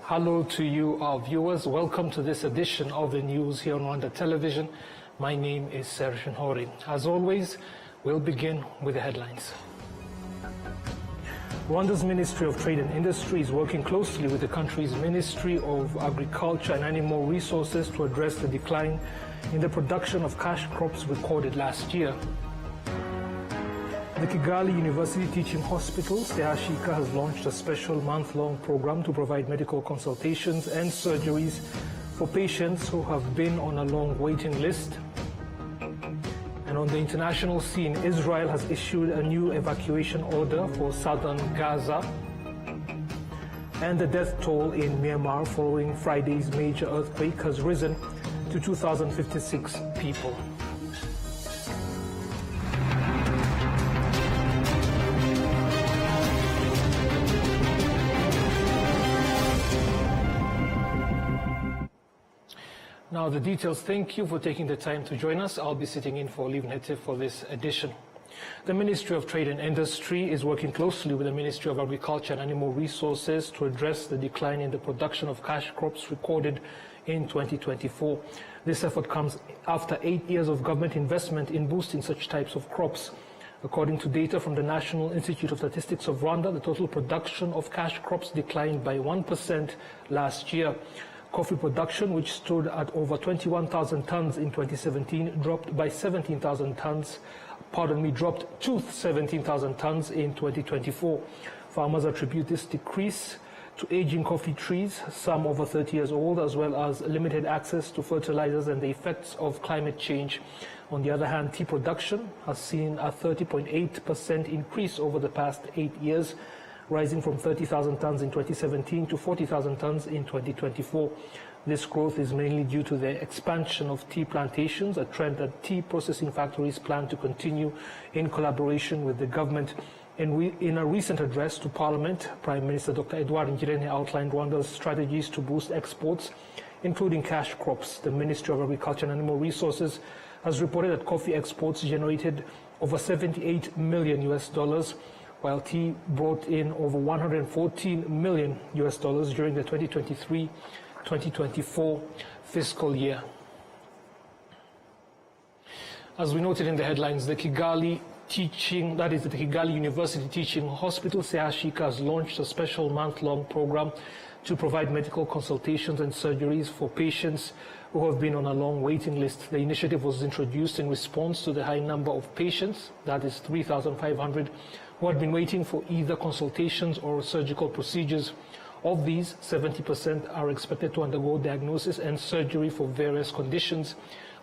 Hello to you, our viewers. Welcome to this edition of the news here on Rwanda Television. My name is Serge Hori. As always, we'll begin with the headlines. Rwanda's Ministry of Trade and Industry is working closely with the country's Ministry of Agriculture and Animal Resources to address the decline in the production of cash crops recorded last year. The Kigali University Teaching Hospital, CHUK, has launched a special month-long program to provide medical consultations and surgeries for patients who have been on a long waiting list. And on the international scene, Israel has issued a new evacuation order for southern Gaza. And the death toll in Myanmar following Friday's major earthquake has risen to 2,056 people. Now the details. Thank you for taking the time to join us. I'll be sitting in for Olive Nete for this edition. The Ministry of Trade and Industry is working closely with the Ministry of Agriculture and Animal Resources to address the decline in the production of cash crops recorded in 2024. This effort comes after 8 years of government investment in boosting such types of crops. According to data from the National Institute of Statistics of Rwanda, the total production of cash crops declined by 1% last year. Coffee production, which stood at over 21,000 tons in 2017, dropped to 17,000 tons in 2024. Farmers attribute this decrease to aging coffee trees, some over 30 years old, as well as limited access to fertilizers and the effects of climate change. On the other hand, tea production has seen a 30.8% increase over the past 8 years, rising from 30,000 tons in 2017 to 40,000 tons in 2024. This growth is mainly due to the expansion of tea plantations, a trend that tea processing factories plan to continue in collaboration with the government. In a recent address to Parliament, Prime Minister Dr. Edouard Ngirente outlined Rwanda's strategies to boost exports, including cash crops. The Ministry of Agriculture and Animal Resources has reported that coffee exports generated over $78 million, while tea brought in over $114 million during the 2023-2024 fiscal year. As we noted in the headlines, the Kigali University Teaching Hospital, CHUK, has launched a special month-long program to provide medical consultations and surgeries for patients who have been on a long waiting list. The initiative was introduced in response to the high number of patients, that is 3,500, who had been waiting for either consultations or surgical procedures. Of these, 70% are expected to undergo diagnosis and surgery for various conditions,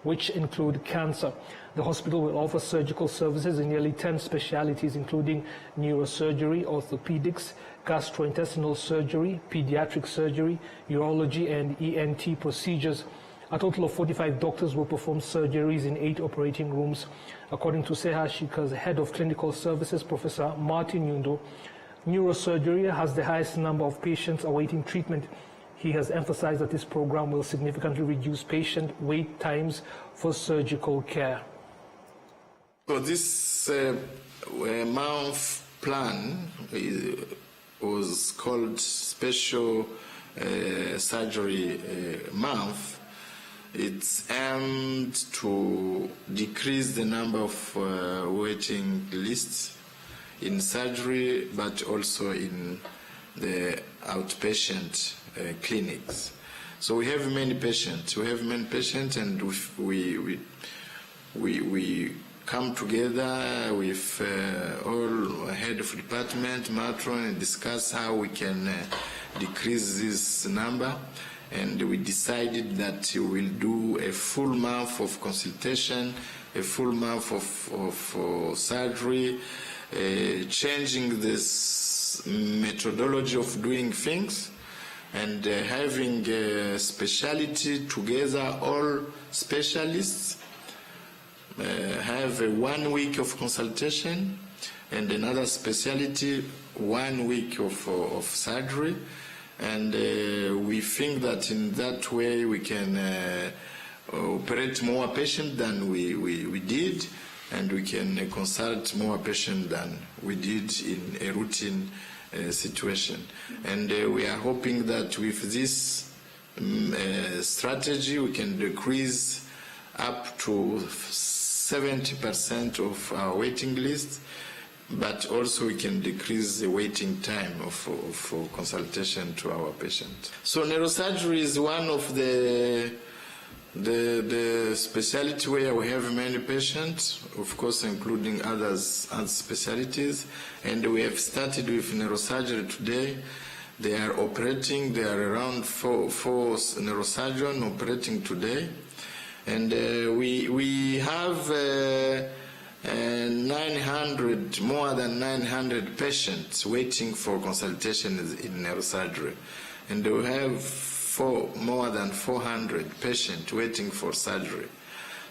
which include cancer. The hospital will offer surgical services in nearly 10 specialties, including neurosurgery, orthopedics, gastrointestinal surgery, pediatric surgery, urology, and ENT procedures. A total of 45 doctors will perform surgeries in 8 operating rooms. According to CHUK's head of clinical services, Professor Martin Nyundo, neurosurgery has the highest number of patients awaiting treatment. He has emphasized that this program will significantly reduce patient wait times for surgical care. So this month plan was called Special Surgery Month. It's aimed to decrease the number of waiting lists in surgery, but also in the outpatient clinics. So we have many patients. And we come together with all head of department, matron, and discuss how we can decrease this number. And we decided that we will do a full month of consultation, a full month of surgery, changing this methodology of doing things, and having a specialty together, all specialists have a 1 week of consultation and another specialty 1 week of surgery. And we think that in that way we can operate more patients than we did, and we can consult more patients than we did in a routine situation. And we are hoping that with this strategy we can decrease up to 70% of our waiting list, but also we can decrease the waiting time for consultation to our patient. So neurosurgery is one of the specialty where we have many patients, of course including others and specialties, and we have started with neurosurgery today. They are operating, there are around four neurosurgeons operating today, and we have 900, more than 900 patients waiting for consultation in neurosurgery, and we have more than 400 patients waiting for surgery.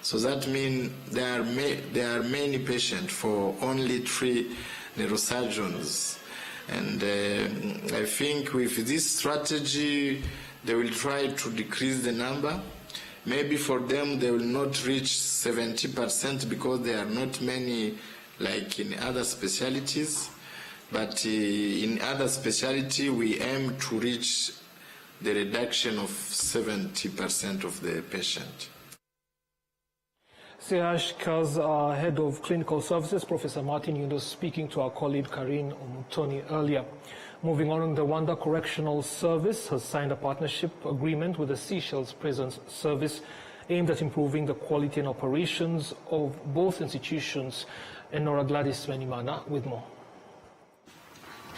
So that means there are many patients for only 3 neurosurgeons. And I think with this strategy, they will try to decrease the number. Maybe for them, they will not reach 70% because there are not many like in other specialties. But in other specialty, we aim to reach the reduction of 70% of the patient. CHK's head of clinical services, Professor Martin Yunus, speaking to our colleague Karine Omutoni earlier. Moving on, the Rwanda Correctional Service has signed a partnership agreement with the Seychelles Prison Service aimed at improving the quality and operations of both institutions. And Nora Gladys Wenimana with more.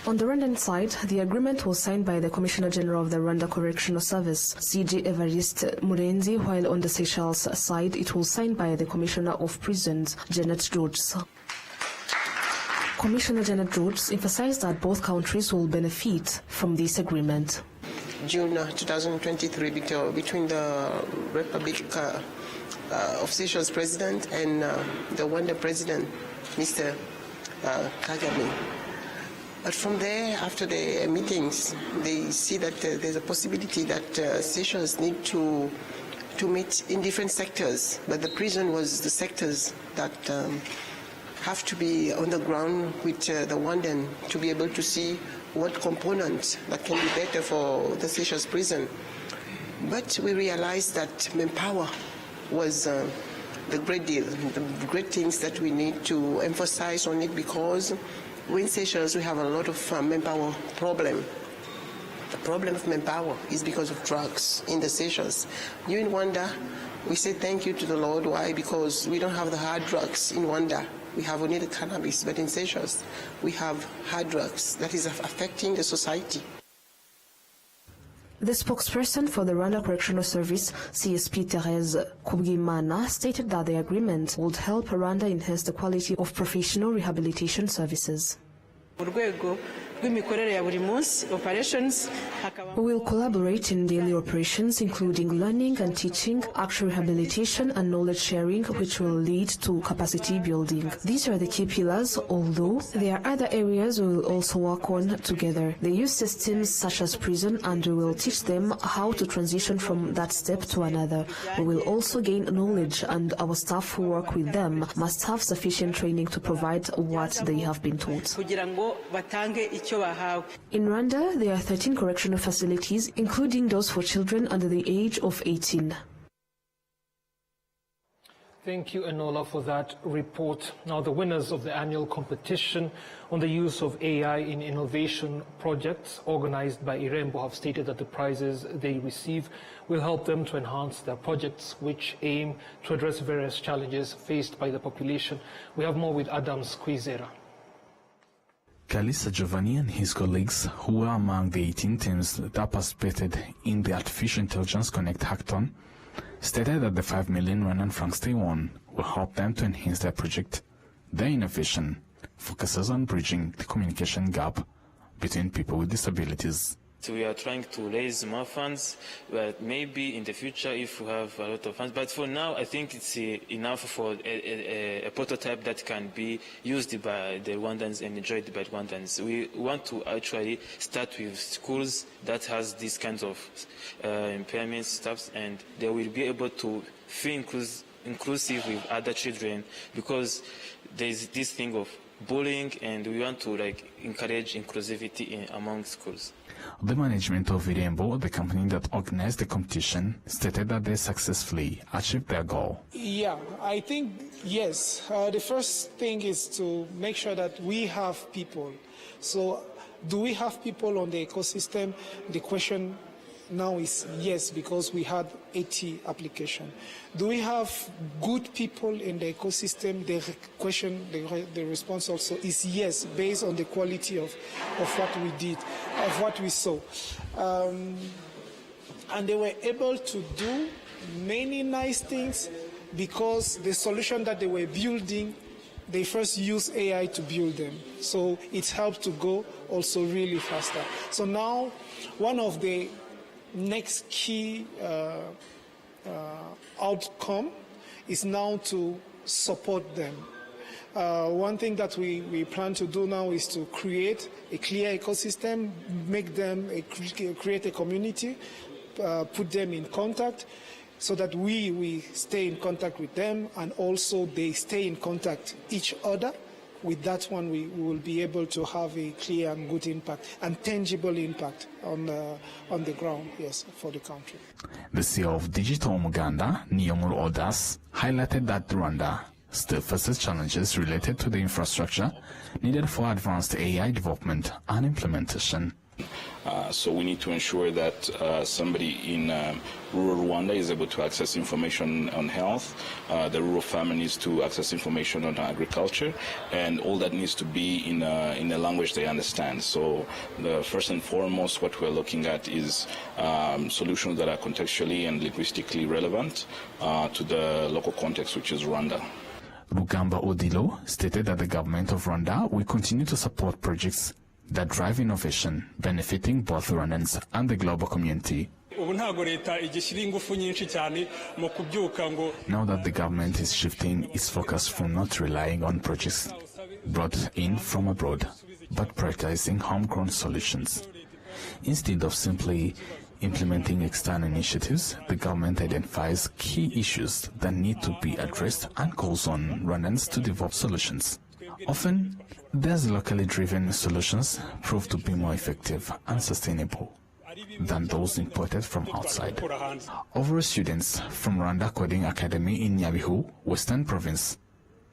On the Rwandan side, the agreement was signed by the Commissioner General of the Rwanda Correctional Service, CJ Evariste Murenzi, while on the Seychelles side, it was signed by the Commissioner of Prisons, Janet Georges. Commissioner Janet Georges emphasized that both countries will benefit from this agreement. June 2023, between the Republic of Seychelles President and the Rwanda President, Mr. Kagame. But from there, after the meetings, they see that there's a possibility that Seychelles need to meet in different sectors. But the prison was the sectors that have to be on the ground with the Rwandan to be able to see what components that can be better for the Seychelles prison. But we realized that manpower was the great deal, the great things that we need to emphasize on it, because in Seychelles we have a lot of manpower problem. The problem of manpower is because of drugs in the Seychelles. You in Rwanda, we say thank you to the Lord. Why? Because we don't have the hard drugs in Rwanda. We have only the cannabis, but in Seychelles we have hard drugs that is affecting the society. The spokesperson for the Rwanda Correctional Service, CSP Therese Kubwimana, stated that the agreement would help Rwanda enhance the quality of professional rehabilitation services. We will collaborate in daily operations, including learning and teaching, actual rehabilitation and knowledge sharing, which will lead to capacity building. These are the key pillars, although there are other areas we will also work on together. They use systems such as prison, and we will teach them how to transition from that step to another. We will also gain knowledge, and our staff who work with them must have sufficient training to provide what they have been taught. In Rwanda, there are 13 correctional facilities, including those for children under the age of 18. Thank you, Enola, for that report. Now, the winners of the annual competition on the use of AI in innovation projects organized by Irembo have stated that the prizes they receive will help them to enhance their projects, which aim to address various challenges faced by the population. We have more with Adam Squizera. Kalisa Giovanni and his colleagues, who were among the 18 teams that participated in the Artificial Intelligence Connect hackathon, stated that the 5 million Rwandan francs they won will help them to enhance their project. Their innovation focuses on bridging the communication gap between people with disabilities. So we are trying to raise more funds, but maybe in the future if we have a lot of funds. But for now, I think it's enough for a prototype that can be used by the Rwandans and enjoyed by Rwandans. We want to actually start with schools that has these kinds of impairments, stuff, and they will be able to feel inclusive with other children, because there is this thing of bullying, and we want to encourage inclusivity among schools. The management of Virembo, the company that organized the competition, stated that they successfully achieved their goal. Yeah, I think yes. The first thing is to make sure that we have people. So do we have people on the ecosystem? The question now is yes, because we had 80 applications. Do we have good people in the ecosystem? The response also is yes, based on the quality of what we did, of what we saw. And they were able to do many nice things because the solution that they were building, they first used AI to build them. So it helped to go also really faster. So now one of the next key outcome is now to support them. One thing that we plan to do now is to create a clear ecosystem, make them create a community, put them in contact, so that we stay in contact with them, and also they stay in contact each other. With that one, we will be able to have a clear and good impact and tangible impact on the ground, yes, for the country. The CEO of Digital Umuganda, Niyomuru Odas, highlighted that Rwanda still faces challenges related to the infrastructure needed for advanced AI development and implementation. So we need to ensure that somebody in rural Rwanda is able to access information on health, the rural farmer needs to access information on agriculture, and all that needs to be in a language they understand. So the first and foremost, what we're looking at is solutions that are contextually and linguistically relevant to the local context, which is Rwanda. Rugamba Odilo stated that the government of Rwanda will continue to support projects that drive innovation, benefiting both Rwandans and the global community. Now that the government is shifting its focus from not relying on projects brought in from abroad, but prioritizing homegrown solutions. Instead of simply implementing external initiatives, the government identifies key issues that need to be addressed and calls on Rwandans to develop solutions. Often, these locally driven solutions prove to be more effective and sustainable than those imported from outside. Overall, students from Rwanda Coding Academy in Nyabihu, Western Province,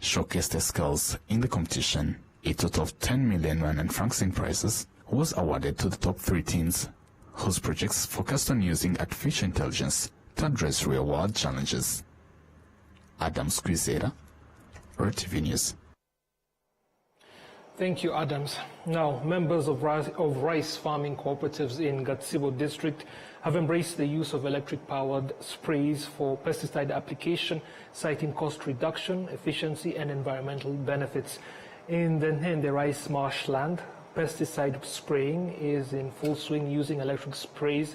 showcased their skills in the competition. A total of 10 million Rwandan francs in prizes was awarded to the top 3 teams, whose projects focused on using artificial intelligence to address real-world challenges. Adam Squizera, RwandaTV News. Thank you, Adams. Now, members of rice farming cooperatives in Gatsibo district have embraced the use of electric-powered sprays for pesticide application, citing cost reduction, efficiency, and environmental benefits. In the Nhende rice marshland, pesticide spraying is in full swing using electric sprays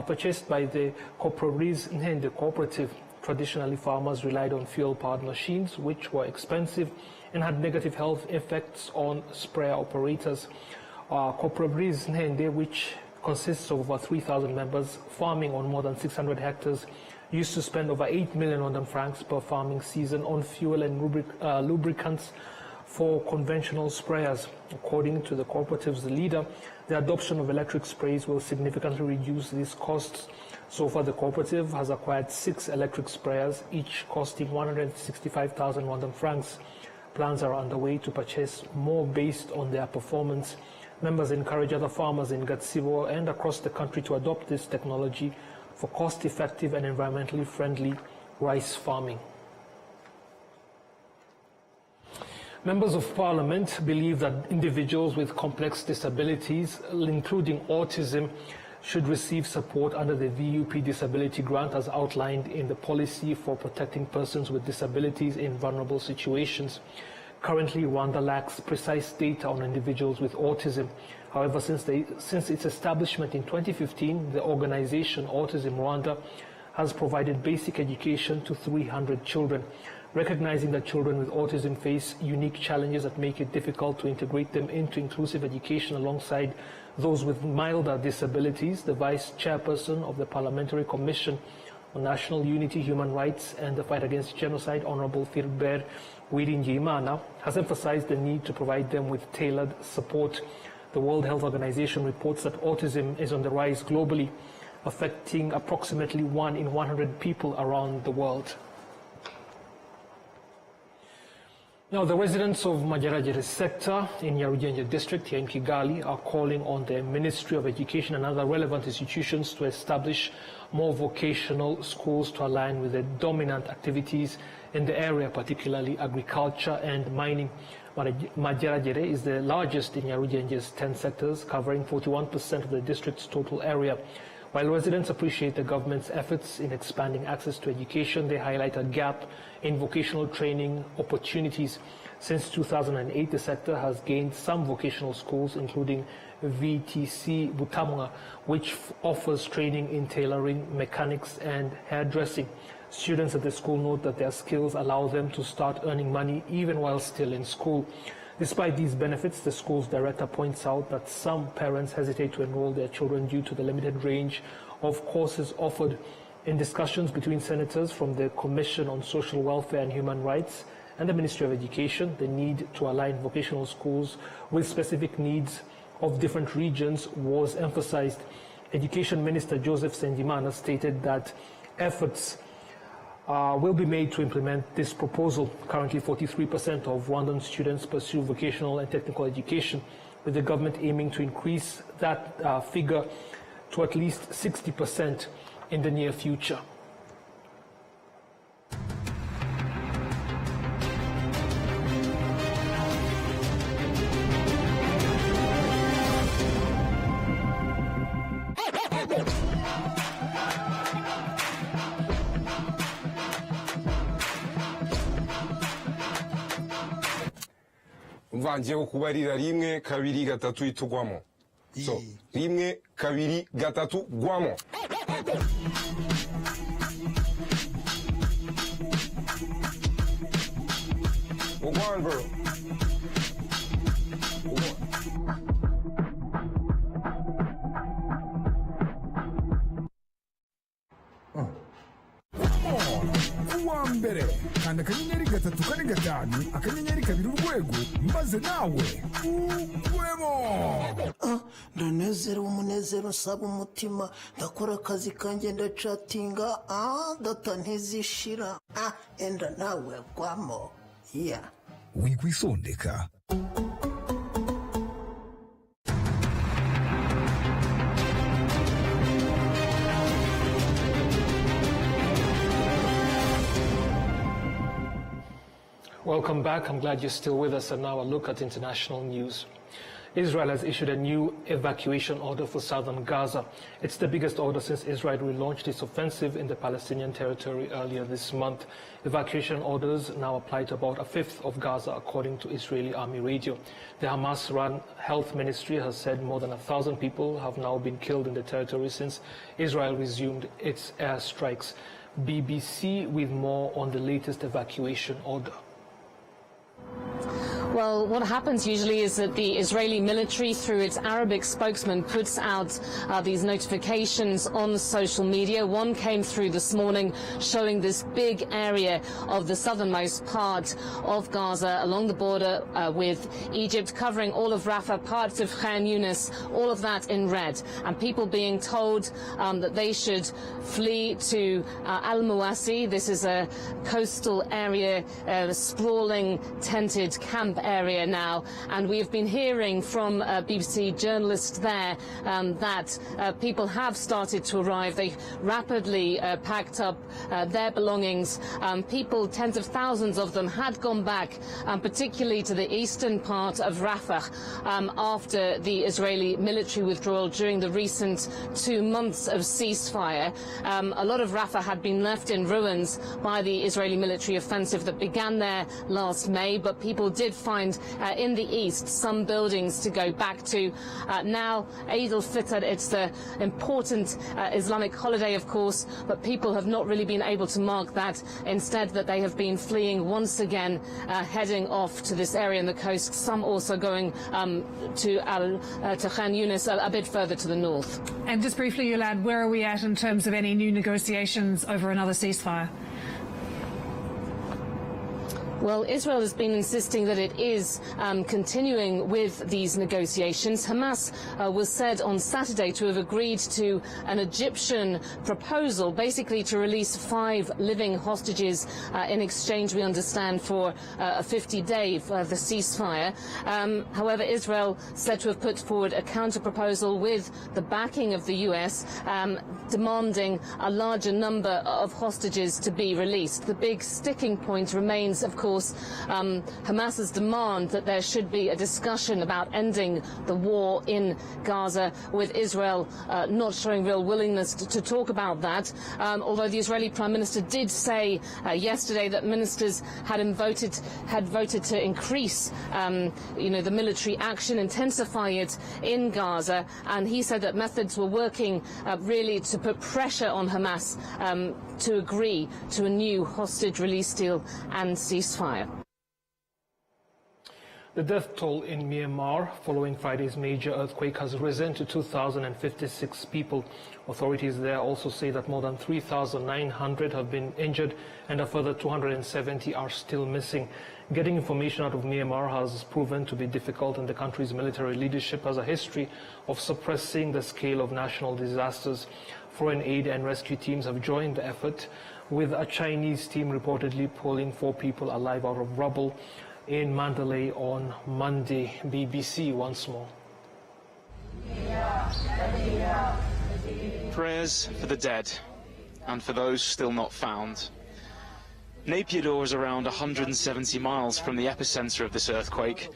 purchased by the Cooperative Nhende cooperative. Traditionally, farmers relied on fuel-powered machines, which were expensive and had negative health effects on sprayer operators. Cooperative Nhende, which consists of over 3,000 members farming on more than 600 hectares, used to spend over 8 million Rwandan francs per farming season on fuel and lubricants for conventional sprayers. According to the cooperative's leader, the adoption of electric sprays will significantly reduce these costs. So far, the cooperative has acquired 6 electric sprayers, each costing 165,000 Rwandan francs. Plans are underway to purchase more based on their performance. Members encourage other farmers in Gatsibo and across the country to adopt this technology for cost-effective and environmentally friendly rice farming. Members of Parliament believe that individuals with complex disabilities, including autism, should receive support under the VUP disability grant as outlined in the policy for protecting persons with disabilities in vulnerable situations. Currently, Rwanda lacks precise data on individuals with autism. However, since its establishment in 2015, the organization Autism Rwanda has provided basic education to 300 children. Recognizing that children with autism face unique challenges that make it difficult to integrate them into inclusive education alongside those with milder disabilities, the Vice Chairperson of the Parliamentary Commission on national unity, human rights, and the fight against genocide, Honorable Philbert Uwiringiyimana, has emphasized the need to provide them with tailored support. The World Health Organization reports that autism is on the rise globally, affecting approximately 1 in 100 people around the world. Now, the residents of Mageragere sector in Nyarugenge district here in Kigali are calling on the Ministry of Education and other relevant institutions to establish more vocational schools to align with the dominant activities in the area, particularly agriculture and mining. Mageragere is the largest in Nyarugenge's 10 sectors, covering 41% of the district's total area. While residents appreciate the government's efforts in expanding access to education, they highlight a gap in vocational training opportunities. Since 2008, the sector has gained some vocational schools, including VTC Butamwa, which offers training in tailoring, mechanics, and hairdressing. Students at the school note that their skills allow them to start earning money even while still in school. Despite these benefits, the school's director points out that some parents hesitate to enroll their children due to the limited range of courses offered. In discussions between senators from the Commission on Social Welfare and Human Rights and the Ministry of Education, the need to align vocational schools with specific needs of different regions was emphasized. Education Minister Joseph Sendimana stated that efforts will be made to implement this proposal. Currently, 43% of Rwandan students pursue vocational and technical education, with the government aiming to increase that figure to at least 60% in the near future. Ngiye kukubarira rimwe kabiri gatatu itugwamo. So rimwe kabiri gatatu gwamo. One bro. Mbere kanda akanyenyeri gatatu kane gatanu akanyenyeri kabiri urwego maze nawe ugwemo. Ndanezero umunezero nsaba umutima ndakora akazi kanjye ndacatinga data ntizishira enda nawe gwamo wikwisondeka. Welcome back. I'm glad you're still with us. And now a look at international news. Israel has issued a new evacuation order for southern Gaza. It's the biggest order since Israel relaunched its offensive in the Palestinian territory earlier this month. Evacuation orders now apply to about a fifth of Gaza, according to Israeli Army radio. The Hamas-run health ministry has said more than 1,000 people have now been killed in the territory since Israel resumed its airstrikes. BBC with more on the latest evacuation order. Well, what happens usually is that the Israeli military, through its Arabic spokesman, puts out these notifications on social media. One came through this morning showing this big area of the southernmost part of Gaza along the border with Egypt, covering all of Rafah, parts of Khan Yunis, all of that in red, and people being told that they should flee to Al-Muwasi. This is a coastal area, a sprawling tented camp area now, and we've been hearing from BBC journalists there that people have started to arrive. They rapidly packed up their belongings. People, tens of thousands of them, had gone back, particularly to the eastern part of Rafah, after the Israeli military withdrawal during the recent 2 months of ceasefire. A lot of Rafah had been left in ruins by the Israeli military offensive that began there last May, but people did find find in the east some buildings to go back to. Now, Eid al-Fitr, it's the important Islamic holiday, of course, but people have not really been able to mark that. Instead, that they have been fleeing once again, heading off to this area in the coast, some also going to Khan Yunis, a bit further to the north. And just briefly, Yolande, where are we at in terms of any new negotiations over another ceasefire? Well, Israel has been insisting that it is continuing with these negotiations. Hamas was said on Saturday to have agreed to an Egyptian proposal, basically to release 5 living hostages in exchange, we understand, for a 50-day the ceasefire. However, Israel said to have put forward a counter-proposal with the backing of the US, demanding a larger number of hostages to be released. The big sticking point remains, of course, Hamas's demand that there should be a discussion about ending the war in Gaza, with Israel not showing real willingness to talk about that. Although the Israeli Prime Minister did say yesterday that ministers had voted to increase, the military action, intensify it in Gaza, and he said that methods were working really to put pressure on Hamas to agree to a new hostage release deal and ceasefire. The death toll in Myanmar following Friday's major earthquake has risen to 2,056 people. Authorities there also say that more than 3,900 have been injured and a further 270 are still missing. Getting information out of Myanmar has proven to be difficult, and the country's military leadership has a history of suppressing the scale of national disasters. Foreign aid and rescue teams have joined the effort, with a Chinese team reportedly pulling 4 people alive out of rubble in Mandalay on Monday. BBC once more. Prayers for the dead and for those still not found. Naypyidaw is around 170 miles from the epicenter of this earthquake,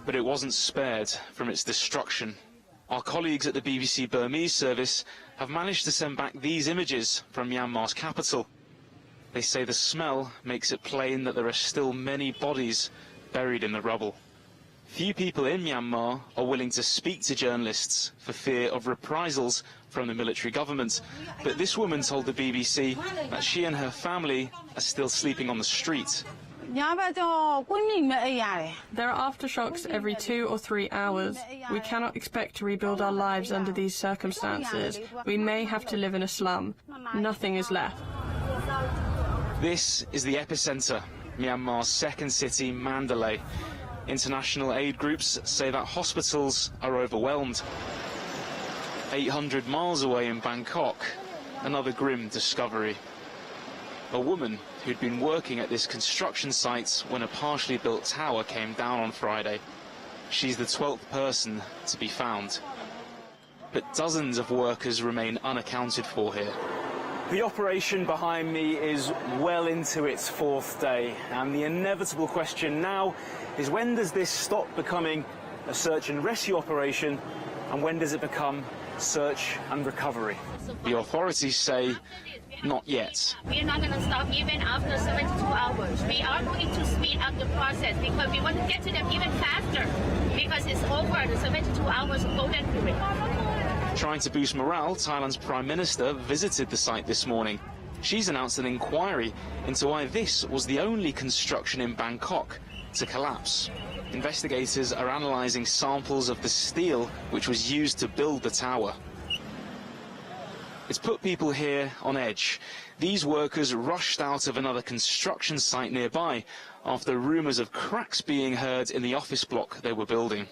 but it wasn't spared from its destruction. Our colleagues at the BBC Burmese service have managed to send back these images from Myanmar's capital. They say the smell makes it plain that there are still many bodies buried in the rubble. Few people in Myanmar are willing to speak to journalists for fear of reprisals from the military government, but this woman told the BBC that she and her family are still sleeping on the street. There are aftershocks every 2 or 3 hours. We cannot expect to rebuild our lives under these circumstances. We may have to live in a slum. Nothing is left. This is the epicenter, Myanmar's second city, Mandalay. International aid groups say that hospitals are overwhelmed. 800 miles away in Bangkok, another grim discovery. A woman who'd been working at this construction site when a partially built tower came down on Friday. She's the 12th person to be found. But dozens of workers remain unaccounted for here. The operation behind me is well into its 4th day, and the inevitable question now is, when does this stop becoming a search and rescue operation, and when does it become search and recovery? The authorities say not yet. We are not going to stop even after 72 hours. We are going to speed up the process because we want to get to them even faster, because it's over the 72 hours golden period. Trying to boost morale, Thailand's Prime Minister visited the site this morning. She's announced an inquiry into why this was the only construction in Bangkok to collapse. Investigators are analysing samples of the steel which was used to build the tower. It's put people here on edge. These workers rushed out of another construction site nearby after rumours of cracks being heard in the office block they were building.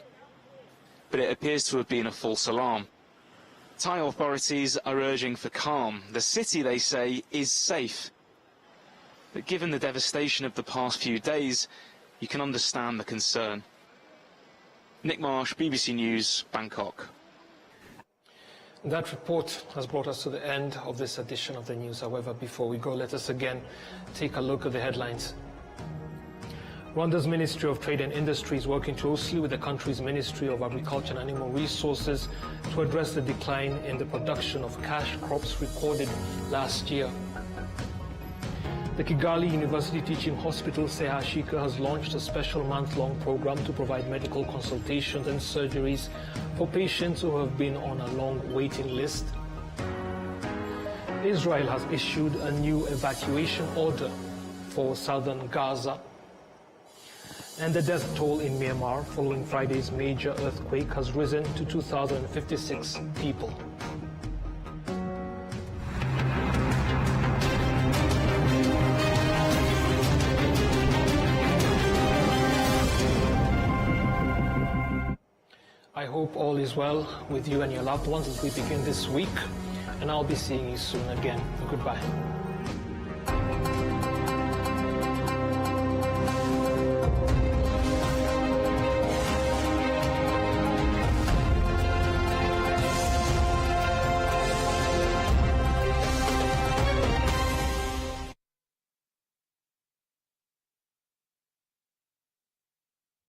But it appears to have been a false alarm. Thai authorities are urging for calm. The city, they say, is safe. But given the devastation of the past few days, you can understand the concern. Nick Marsh, BBC News, Bangkok. That report has brought us to the end of this edition of the news. However, before we go, let us again take a look at the headlines. Rwanda's Ministry of Trade and Industry is working closely with the country's Ministry of Agriculture and Animal Resources to address the decline in the production of cash crops recorded last year. The Kigali University Teaching Hospital, Sehashika, has launched a special month-long program to provide medical consultations and surgeries for patients who have been on a long waiting list. Israel has issued a new evacuation order for southern Gaza. And the death toll in Myanmar following Friday's major earthquake has risen to 2,056 people. I hope all is well with you and your loved ones as we begin this week, and I'll be seeing you soon again. Goodbye.